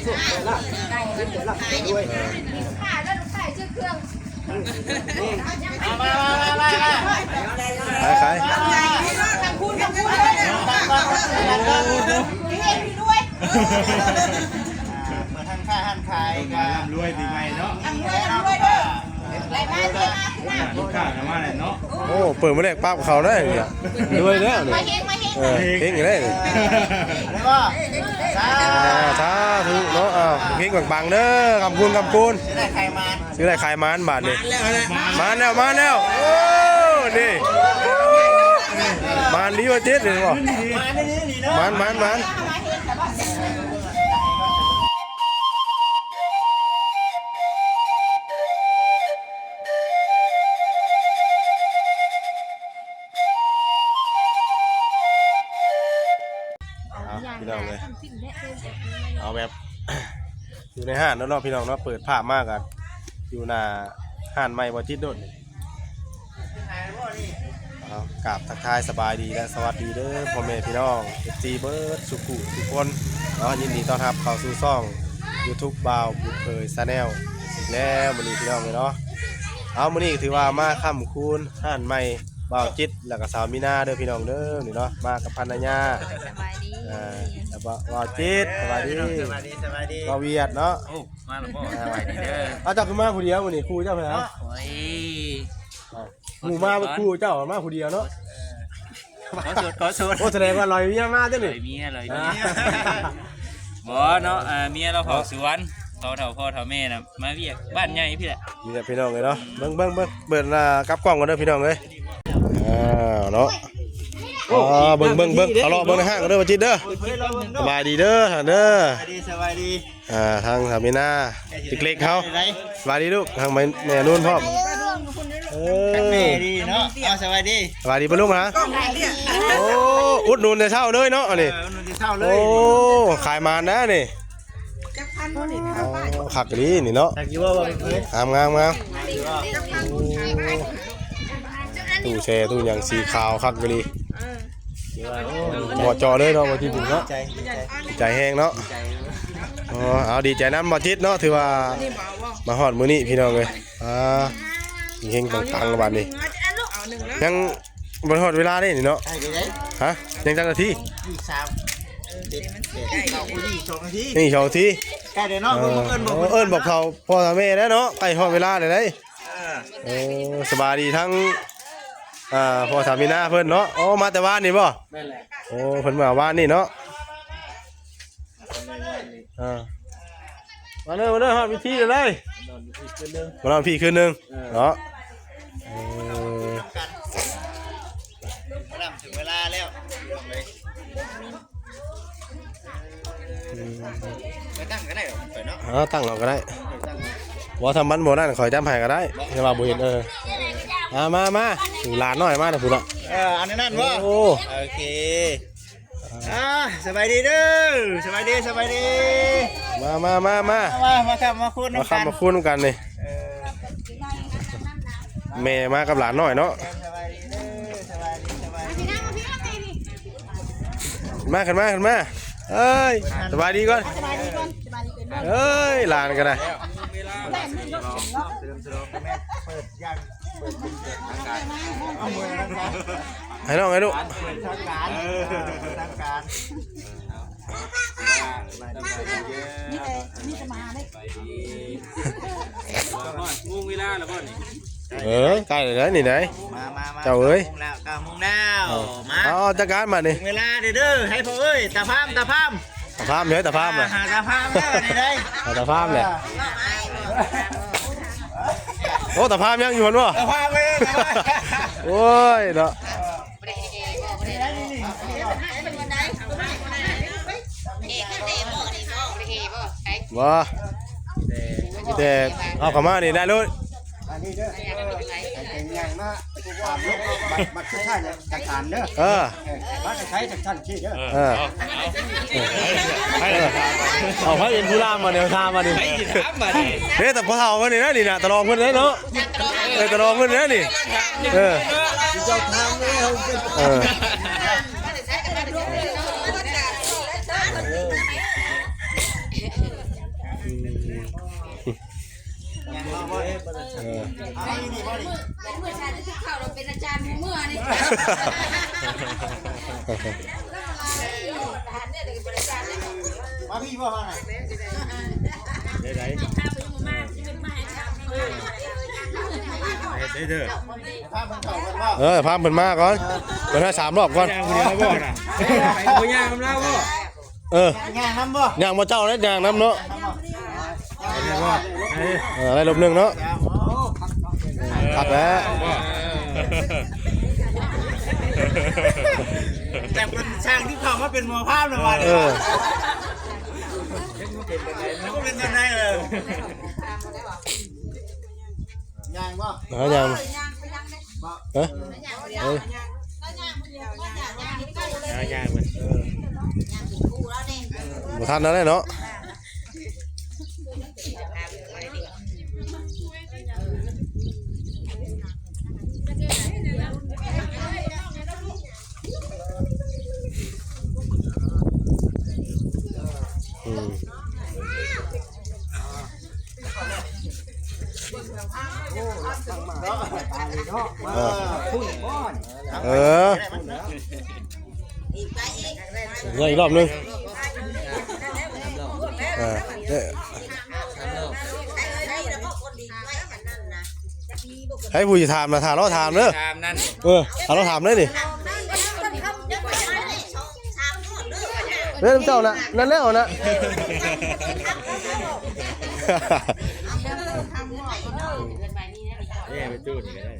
ด้วยขาแล้วลูกชายชื่อเครื่องขายขายทำคุณด้วยพี่ด้วย เหมือนท่านค่าท่านขายกันรวยดีไหมเนาะ ทำด้วยด้วยไรมาลูกค้าทำอะไรเนาะโอ้เปิดมาแรกปั๊บเขาได้เนี่ยรวยแล้วเนี่ยเฮงได้เนี่ยแล้วก็สาธุเนาะเฮงปังๆเด้อขอบคุณซื้อได้ใครมาซื้อได้ขายมันบาทนี่มาแล้วโอ้นี่มันดีว่าเจ็ดเลยบ่มันพี่น้องเลยเอาแบบอยู่ในห้างแล้วเนาะพี่น้องเนาะเปิดภาพมากกันอยู่หน้าห้างใหม่บ่จิตโดดเอากราบทักทายสบายดีและสวัสดีเด้อพ่อแม่พี่น้องFGเบิร์ดสุขุทุกคนเนาะยินดีต้อนรับเข้าสู่ช่อง YouTube บ่าวบุญเผยชาแนลแล้วมื้อนี้พี่น้องเลยเนาะเอามื้อนี้ถือว่ามาค่ำคูณห้างใหม่บ่าวจิตแล้วก็สาวมีนาเด้อพี่น้องเด้อนี่เนาะมากับภรรยาสบายดีแล้วบ่าวจิตสบายดีบ่าวเวียดเนาะโอ้มาแล้วบ่สบายดีเด้อเอาเจ้าขึ้นมาผู้เดียวมื้อนี้ครูเจ้าไปแล้วโอ้ยหมู่มาครูเจ้ามาผู้เดียวเนาะขอโทษโอ้แสดงว่าลอยเมียมาจังนี่ลอยเมียบ่เนาะเมียเราเผาสวนพ่อเฒ่าแม่น่ะมาเวียกบ้านใหญ่พี่แหละนี่แหละพี่น้องเลยเนาะเบิ่งเปิดกับกล้องกันเด้อพี่น้องเอ้ยเนาะเบิ่งเอาเลาะเบิ่งในห้างกันเด้อบ่จิตเด้อสบายดีเด้อเด้อสบายดีทางสามีนาเล็กๆเขาสบายดีลูกทางแม่นุ่นพร้อมแม่ดีเนาะสบายดีสบายดีป่ะลูกนะโอ้อุดหนุนแต่เช้าเลยเนาะนี่โอ้ขายมานะนี่ขักดีนี่เนาะงามตู้แช่ตู้อย่างสีขาวขักดีหมอจอเลยเนาะมาที่ถึงเนาะใจแห้งเนาะเอาดีใจน้ำมาทิศเนาะถือว่ามาหอดมื้อนี้พี่น้องเลยเฮงปังๆบัดนี้ยังบนหอดเวลาได้นี่เนาะฮะยังจังนาทีนี่2 นาทีใกล้เดี๋ยวเนาะเอิ้นบอกเขาพ่อแม่แล้วเนาะใกล้หอดเวลาเลยได้สบายดีทั้งพ่อสามีนาเพิ่นเนาะโอ้มาแต่บ้านนี่บ่โอ้เพิ่นมาบ้านนี่เนาะมาเด้อฮอดวิธีเลยมานอนพี่คืนนึงเนาะถึงเวลาแล้วไปตั้งก็ได้หรอไปเนาะตั้งเราก็ได้บ่ทำมันบ่นั่นขอยจำให้ก็ได้อย่าว่าบ่เห็นมาถึงร้านน้อยมานะพุ่นน่ะอันนั้นบ่โอเคสบายดีเด้อสบายดีมาครับมาคุ้นกันนี่แม่มากับหลานน้อยเนาะมาขึ้นมาเอ้ยสบายดีก่อนเอ้ยหลานกันนะให้น้องให้ลูกงูเวลาแล้วบ่นี่ใกล้เลยนี่ไหนเจ้าเอ้ย9 โมงแล้วมาจัดการมานี่เวลาเด้อให้พ่อเอ้ยตาพามเฮ้ยตาพามเลยตาพามแล้วนี่ได้ตาพามเลยโอ้ตาพามยังอยู่บ่ตาพามเองโอ้ยเนาะว้าแต่เอาเข้ามานี่ได้เลยบัตรใช้จากฐานเด้อบัตรใช้จากท่านที่เด้อเอาพระอินทร์ผู้ล่ามมาเนี่ยทามาดิเฮ้ยแต่พอเท่ากันนี่นะนี่นะตะลองเพื่อนเลยเนาะตะลองเพื่อนเลยนี่เจ้าทางเลย เออ เมื่อชาติที่เข้าเราเป็นอาจารย์เมื่อนี่มาพี่บ่มาไหนได้เด้อภาพมันเก่ากันว่า พาเพิ่นมาก่อนเพิ่นให้3รอบก่อน ย่างคนเดียวบ่น่ะไปบ่ย่างนำเราบ่ งานน้ำบ่ ย่างบ่เจ้าแล้วย่างน้ำเนาะ ได้บ่ ได้ลบหนึ่งเนาะขัดแล้ว แต่เป็นช่างที่เขามาเป็นหมอภาพนะมาเลยแล้วก็เป็นยังไงยางบ่ ย่างเฮ้ย ย่างมัน บ่ทันแล้วเนาะอีกรอบนึงให้ผู้ถามมาถามเราถามเนอะ ตามนั้น ถามเราถามเลยดิเรื่องเจ้าน่ะนั่นแล้วนะไปตู้นี่ก็ได้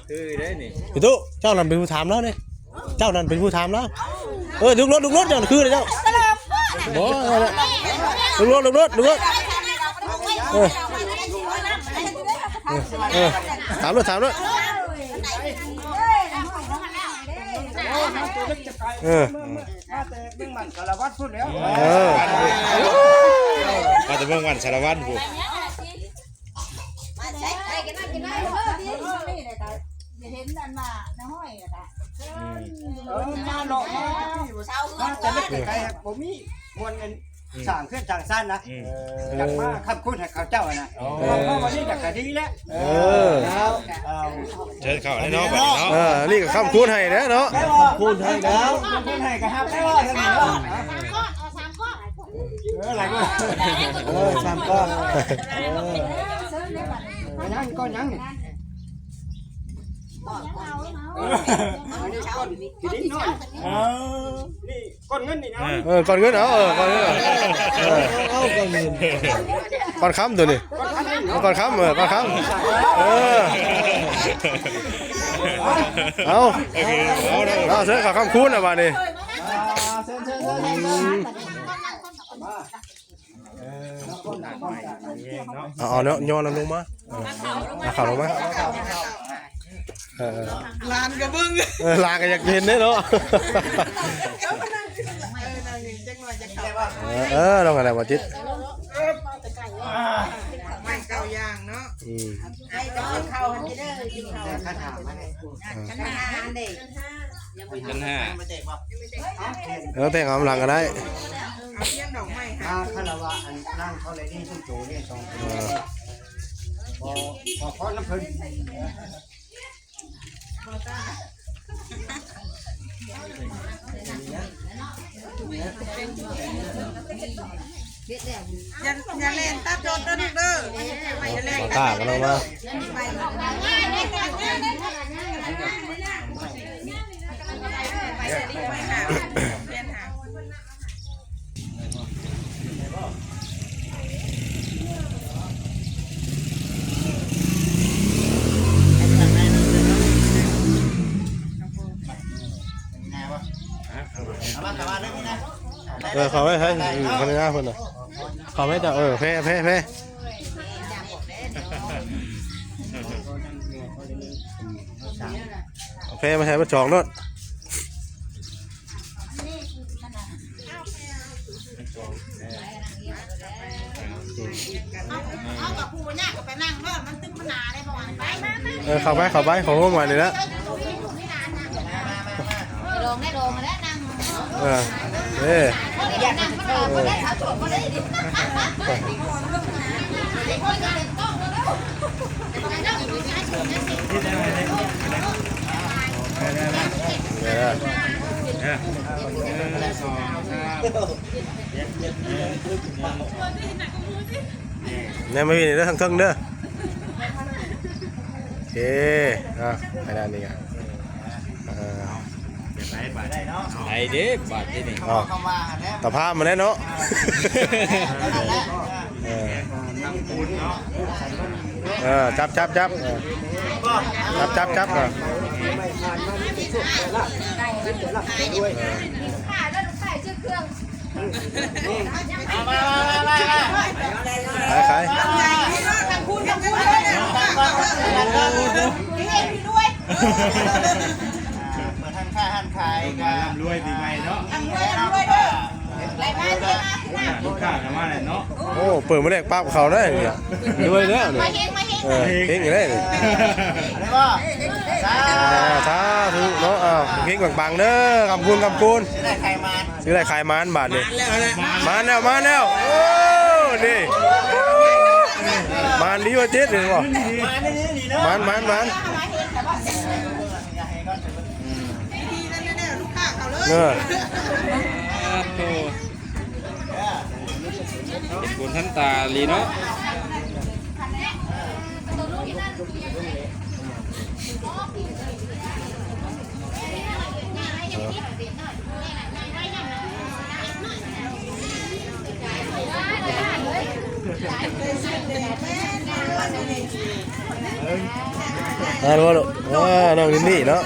คือได้นี่ พี่ตุ๊เจ้านั่นเป็นผู้ถามแล้วนี่เจ้านั่นเป็นผู้ถามแล้วลุกรถเจ้าคือเลยเจ้าบ่ลุกรถถามด้วยมาแต่เบิ่งวันสารวัตรผู้เห็นอันมาน้อยอะค่ะ มาหลอกมาจะเล็กไกลผมมีมวลเงินสั่งเครื่องสั่งสั้นนะอยากมาขับคุณให้เขาเจ้านะเพราะวันนี้อยากจะดีแล้วเชิญเข้าได้เนาะบัดนี้เนาะนี่ก็คำคูณให้นะเนาะคูณให้แล้วคูณให้ก็ฮับได้ว่าท่านเนาะอะไรก็3ก้อนยังก้อนยังนี่นี่ก้อนเงินนี่นะก่อนเงินเอาก่อนเงินก่อนค้ำตัวนี้ก่อนค้ำก่อนค้ำเอาเสือขาค้ำคูณอะบ้านี่เอาเนาะย้อนลงมาข่าวลงมาลานกระบึ้งลานก็อยากเห็นได้เนาะลองอะไรมาจิตไม่เก่าอย่างเนาะไอ้ต้องเข้ามันจะได้กินข้าวขันหาเด็กขันห้าแต่งกำลังก็ได้เอาเพี้ยนดอกไม้ค่ะคารวะอันนั่งเขาเลยนี่ชุ่มโจนี่สองพอพอน้ำพึ่งอย่าเล่นตัดโดนต้นเด้ออย่าเล่น ตากันลงมาเขาไม่ให้คนง่ายคนน่ะเขาไม่จะแพ้ไม่ใช่มาจองด้วยเอากับผู้เนี่ยก็ไปนั่งเริ่มมันตึ้งขนาดได้ประมาณไปเข้าไปของห้องวันนี้แล้วลงได้ลงมาแล้วนั่งเออนั่งก็ได้เขาจบก็ได้ เนี่ยไม่มีเด้อทั้งเด้อโอเคไปด้านนี้กันไอเด็กบาดที่นี่ ตะภาพมาแน่เนาะจับจับขายทางคุณด้วยมาทางค่าหันขายกันรวยปีใหม่เนาะ ทำด้วยเด้อรายได้เยอะมาก ลูกค้าทำว่าอะไรเนาะ โอ้เปิดมาแรกปั๊บเขาได้เนี่ยด้วยแล้วเนี่ยเก่งอยู่ได้เนี่ยสาธุเนาะเก่งปังๆเด้อคำคูณซื้อได้ขายมันบาทนี่มาแล้วโอ้นี่มันดีว่าเจ็ดเลยบ่มันเป็นคนท่านตาลีเนาะรู้ลูกน้องนี่เนาะ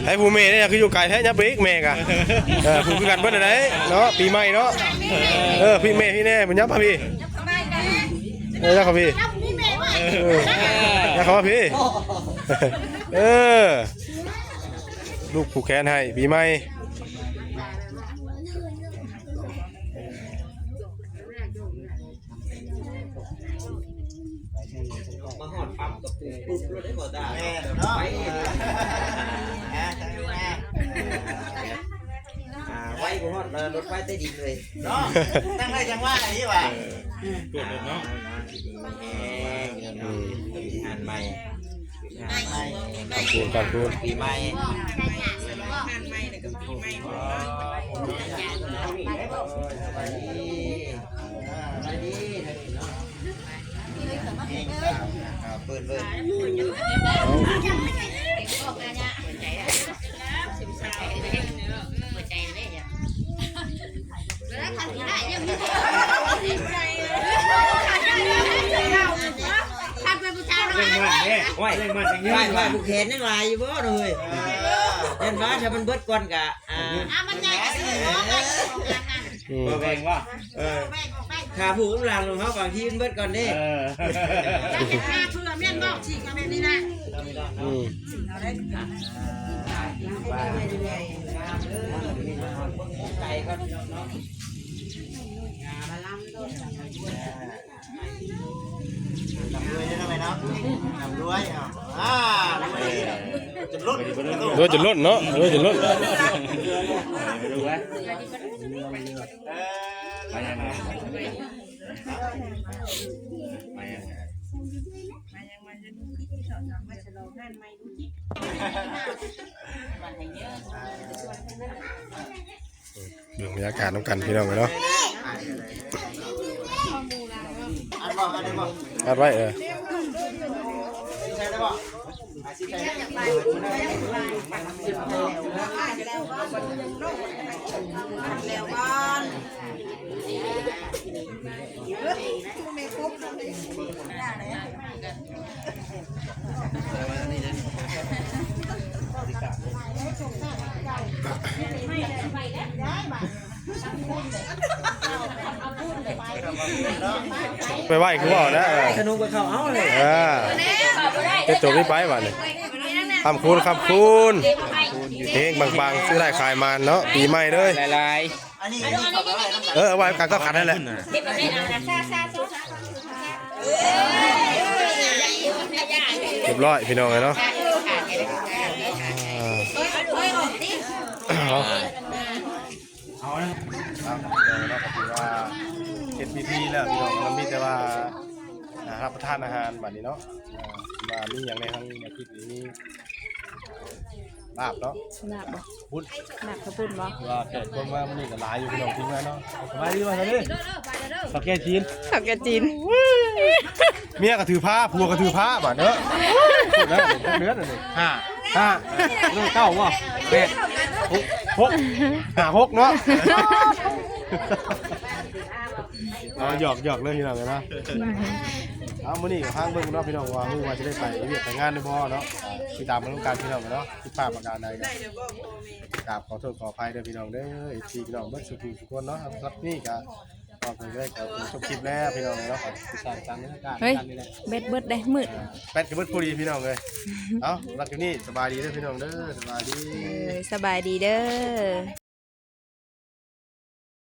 ไอ้ผู้เมย์เนี่ยคืออยู่ไกลแท้ยับเบรกเมย์กะผู้คือกันเบิ้ลอะไรเนาะปีใหม่เนาะพี่เมย์พี่แน่มันยับป่ะพี่ยับครับพี่ยับเขาป่ะพี่ลูกผูกแขนให้ปีใหม่มาหอดปั๊มกับปุ๊บรถได้หมดได้เนาะไว้กูหอดรถไฟใต้ดินเลยเนาะตั้งได้จังว่าอะไรนี่วะตัวเนาะงานใหม่การพูดปีใหม่เปิดไหวบุกเห็นยังไงอยู่บ่เลยเห็นว่าถ้ามันเบิดก่อนกะมันใหญ่แบ่งว่าขาผูกกำลังลงเขาบางทีมันเบิดก่อนดิเพื่อเมียนบอกฉีกมาแบบนี้นะไก่ก็ทำด้วยได้ไหมเนาะทำด้วยจุดลุ่นจุดลุ่นเนาะจุดลุ่นดูบรรยากาศน้ำกันพี่น้องกันเนาะอัดไว้ ไปไหว้คือว่านะ สนุกกับเขาเอาเลย จะจบไม่ไปบ้านเลยคำคูณเฮงบางๆซื้อได้ขายมันเนาะปีใหม่เลย ลาย อันนี้เขาไปไว้น้ำ เอาไว้กันก็ขัดนั่นแหละเรียบร้อยพี่น้องเลยเนาะเอาละเราก็ถือว่าเจ็ดปีแล้วพี่น้องมันมีแต่ว่ารับประทานอาหารแบบนี้เนาะมามีอย่างในทั้งอาทิตย์นี้ลาบเนาะ ลาบบ่ บุญ ลาบข้าวปุ้นบ่ ว่าเกิดคนมามันนี่ก็หลายอยู่พี่น้องทิ้งไว้เนาะสบายดีมาเลยสักแก่จีน ข้าวแกงจีน เมียก็ถือผ้าผัวก็ถือผ้าบ่เนาะเนื้อเลยห้าเรื่องเก้าวะ6เนาะหยอกเลยพี่น้องเลยนะเอามื้อนี้ก็ทางเบิ่งเนาะพี่น้องว่ามื้อว่าจะได้ไปเวียดไปงานได้บ่เนาะติดตามมาต้องการพี่น้องเนาะคิดภาพประการใดกราบขอโทษขออภัยเด้อพี่น้องเด้อพี่น้องเบิดทุกคนเนาะครับนี่ก็ก็คงได้ก็จบคลิปแล้วพี่น้องเนาะติดตามกันในการ เฮ้ย นี่แหละ เบิดได้มืด แปดกับเบิดพอดีพี่น้องเลยเอ้ารักอยู่นี่สบายดีเด้อพี่น้องเด้อสบายดี สบายดีเด้อ